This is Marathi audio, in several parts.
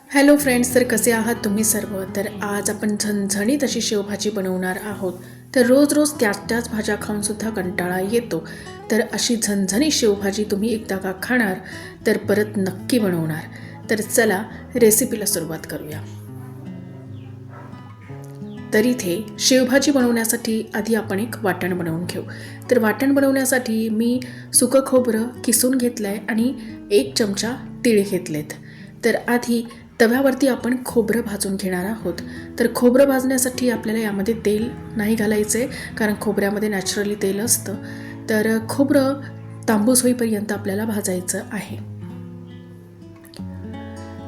हॅलो फ्रेंड्स, तर कसे आहात तुम्ही सर्व. तर आज आपण झणझणीत अशी शेवभाजी बनवणार आहोत. तर रोज रोज त्याच भाज्या खाऊनसुद्धा कंटाळा येतो. तर अशी झणझणीत शेवभाजी तुम्ही एकदा का खाणार तर परत नक्की बनवणार. तर चला रेसिपीला सुरुवात करूया. तर इथे शेवभाजी बनवण्यासाठी आधी आपण एक वाटण बनवून घेऊ. तर वाटण बनवण्यासाठी मी सुकं खोबरं किसून घेतलं आहे आणि 1 चमचा तीळ घेतलेत. तर आधी तव्यावरती आपण खोबरं भाजून घेणार आहोत. तर खोबरं भाजण्यासाठी आपल्याला यामध्ये तेल नाही घालायचं आहे, कारण खोबऱ्यामध्ये नॅचरली तेल असतं. तर खोबरं तांबूस होईपर्यंत आपल्याला भाजायचं आहे.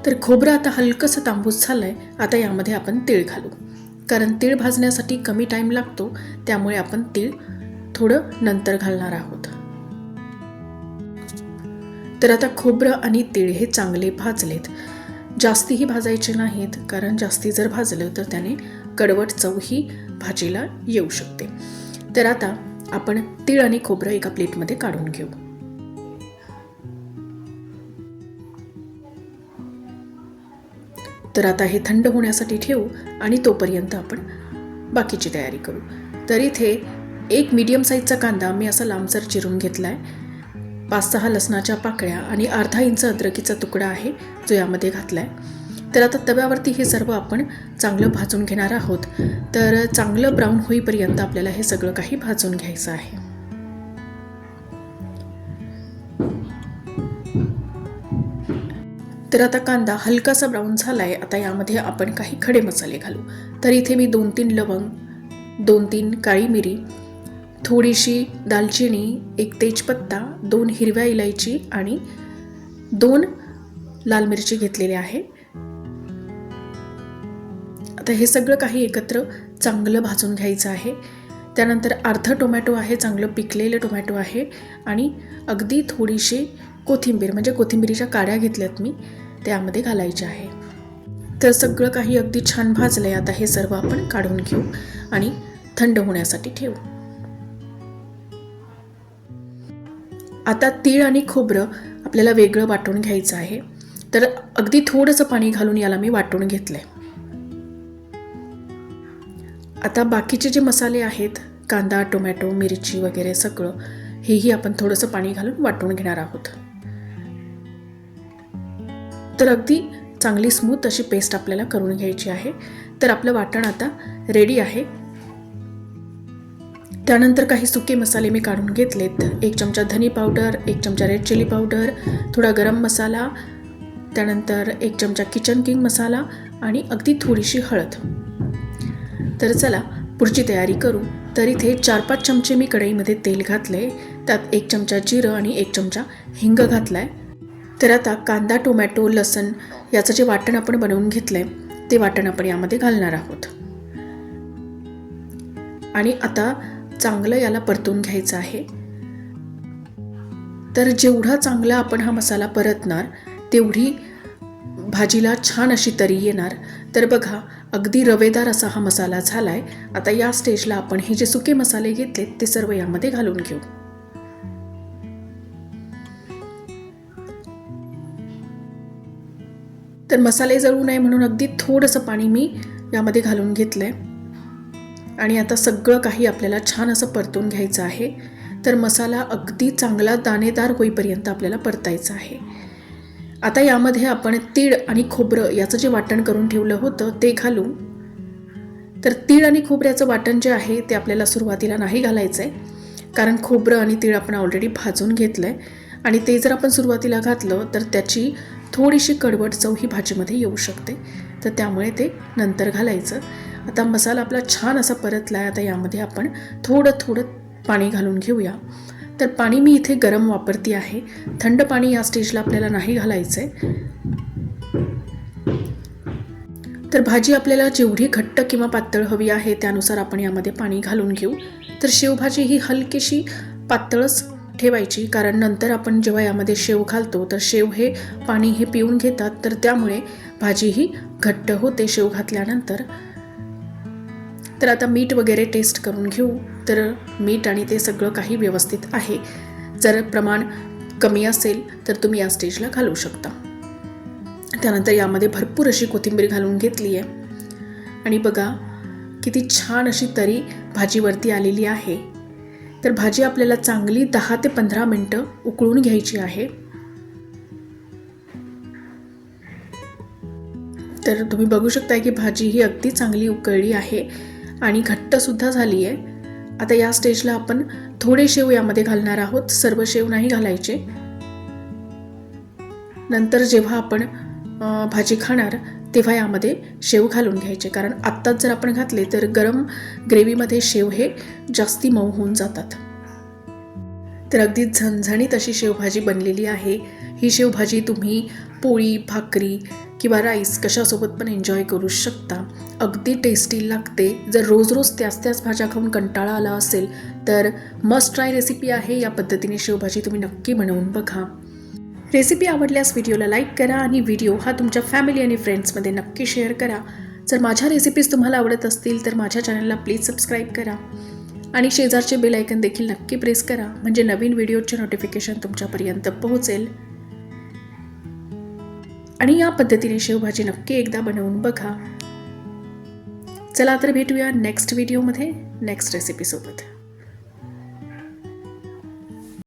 तर खोबरं आता हलकंसं तांबूस झालं आहे. आता यामध्ये आपण तीळ घालू, कारण तीळ भाजण्यासाठी कमी टाईम लागतो, त्यामुळे आपण तीळ थोडं नंतर घालणार आहोत. तर आता खोबरं आणि तीळ हे चांगले भाजलेत. जास्तीही भाजायचे नाहीत, कारण जास्ती जर भाजलं तर त्याने कडवट चवही भाजीला येऊ शकते. तर आता आपण तीळ आणि खोबरं एका प्लेटमध्ये काढून घेऊ. तर आता हे थंड होण्यासाठी ठेवू आणि तोपर्यंत आपण बाकीची तयारी करू. तर इथे 1 मीडियम साईजचा कांदा मी असा लांबसर चिरून घेतला आहे. 5-6 लसणाच्या पाकळ्या आणि अर्धा इंच अद्रकीचा तुकडा आहे, जो यामध्ये घातला आहे. तर आता तव्यावरती हे सर्व आपण चांगलं भाजून घेणार आहोत. तर चांगलं ब्राऊन होईपर्यंत आपल्याला हे सगळं काही भाजून घ्यायचं आहे. तर आता कांदा हलकासा ब्राऊन झाला आहे. आता यामध्ये आपण काही खडे मसाले घालू. तर इथे मी 2-3 लवंग, 2-3 काळी मिरी, थोडीशी दालचिनी, 1 तेजपत्ता, 2 हिरव्या इलायची आणि 2 लाल मिरची घेतलेले आहे. आता हे सगळं काही एकत्र चांगलं भाजून घ्यायचं आहे. त्यानंतर अर्धा टोमॅटो आहे, चांगलं पिकलेलं टोमॅटो आहे आणि अगदी थोडीशी कोथिंबीर, म्हणजे कोथिंबीरीच्या काड्या घेतल्यात मी, त्यामध्ये घालायच्या आहे. तर सगळं काही अगदी छान भाजलं आहे. आता हे सर्व आपण काढून घेऊ आणि थंड होण्यासाठी ठेवू. आता तीळ आणि खोबरं आपल्याला वेगळं वाटून घ्यायचं आहे. तर अगदी थोडंसं पाणी घालून याला मी वाटून घेतलंय. आता बाकीचे जे मसाले आहेत, कांदा, टोमॅटो, मिरची वगैरे सगळं, हेही आपण थोडंसं पाणी घालून वाटून घेणार आहोत. तर अगदी चांगली स्मूथ अशी पेस्ट आपल्याला करून घ्यायची आहे. तर आपलं वाटण आता रेडी आहे. त्यानंतर काही सुके मसाले मी काढून घेतलेत. 1 चमचा धनी पावडर, 1 चमचा रेड चिली पावडर, थोडा गरम मसाला, त्यानंतर 1 चमचा किचन किंग मसाला आणि अगदी थोडीशी हळद. तर चला पुढची तयारी करू. तर इथे 4-5 चमचे मी कढईमध्ये तेल घातले. त्यात 1 चमचा जिरं आणि 1 चमचा हिंग घातलाय. तर आता कांदा, टोमॅटो, लसण याचं जे वाटण आपण बनवून घेतलंय, ते वाटण आपण यामध्ये घालणार आहोत. आणि आता चांगलं याला परतून घ्यायचं आहे. तर जेवढा चांगला आपण हा मसाला परतणार, तेवढी भाजीला छान अशी तरी येणार. तर बघा, अगदी रवेदार असा हा मसाला झालाय. आता या स्टेजला आपण हे जे सुके मसाले घेतलेत ते सर्व यामध्ये घालून घेऊ. तर मसाले जळू नये म्हणून अगदी थोडंसं पाणी मी यामध्ये घालून घेतलंय. आणि आता सगळं काही आपल्याला छान असं परतून घ्यायचं आहे. तर मसाला अगदी चांगला दाणेदार होईपर्यंत आपल्याला परतायचं आहे. आता यामध्ये आपण तीळ आणि खोबरं याचं जे वाटण करून ठेवलं होतं ते घालू. तर तीळ आणि खोबऱ्याचं वाटण जे आहे ते आपल्याला सुरुवातीला नाही घालायचं आहे, कारण खोबरं आणि तीळ आपण ऑलरेडी भाजून घेतलं आहे. आणि ते जर आपण सुरुवातीला घातलं तर त्याची थोडीशी कडवट चव ही भाजीमध्ये येऊ शकते. तर त्यामुळे ते नंतर घालायचं. आता मसाला आपला छान असा परतला आहे. आता यामध्ये आपण थोडं थोडं पाणी घालून घेऊया. तर पाणी मी इथे गरम वापरते आहे, थंड पाणी या स्टेजला आपल्याला नाही घालायचं आहे. तर भाजी आपल्याला जेवढी घट्ट किंवा पातळ हवी आहे त्यानुसार आपण यामध्ये पाणी घालून घेऊ. तर शेवभाजी ही हलकीशी पातळच ठेवायची, कारण नंतर आपण जेव्हा यामध्ये शेव घालतो तर शेव हे पाणी हे पिऊन घेतात. तर त्यामुळे भाजी ही घट्ट होते शेव घातल्यानंतर. तर आता मीठ वगैरे टेस्ट करून घेऊ. तर मीठ आणि ते सगळं काही व्यवस्थित आहे. जर प्रमाण कमी असेल तर तुम्ही या स्टेजला घालू शकता. त्यानंतर यामध्ये भरपूर अशी कोथिंबीर घालून घेतली आहे आणि बघा किती छान अशी तरी भाजीवरती आलेली आहे. तर भाजी आपल्याला चांगली 10 ते 15 मिनटं उकळून घ्यायची आहे. तर तुम्ही बघू शकता की भाजी ही अगदी चांगली उकळली आहे आणि घट्टसुद्धा झाली आहे. आता या स्टेजला आपण थोडे शेव यामध्ये घालणार आहोत, सर्व शेव नाही घालायचे. नंतर जेव्हा आपण भाजी खाणार तेव्हा यामध्ये शेव घालून घ्यायचे, कारण आत्ताच जर आपण घातले तर गरम ग्रेव्हीमध्ये शेव हे जास्ती मऊ होऊन जातात. तर अगदी झणझणीत अशी शेवभाजी बनलेली आहे. ही शेवभाजी तुम्ही पोळी, भाकरी किंवा राईस कशासोबत पण एन्जॉय करू शकता. अगदी टेस्टी लागते. जर रोज रोज त्याच भाज्या खाऊन कंटाळा आला असेल तर मस्ट ट्राय रेसिपी आहे. या पद्धतीने शेवभाजी तुम्ही नक्की बनवून बघा. रेसिपी आवडल्यास व्हिडिओला लाईक करा आणि व्हिडिओ हा तुमच्या फॅमिली आणि फ्रेंड्समध्ये नक्की शेअर करा. जर माझ्या रेसिपीज तुम्हाला आवडत असतील तर माझ्या चॅनलला प्लीज सबस्क्राईब करा आणि शेजारचे बेल आयकन देखील नक्की प्रेस करा, म्हणजे नवीन व्हिडिओचे नोटिफिकेशन तुमच्यापर्यंत पोहोचेल. आणि या पद्धतीने शेवभाजी नक्की एकदा बनवून बघा. चला तर भेटूया नेक्स्ट व्हिडिओमध्ये नेक्स्ट रेसिपीसोबत.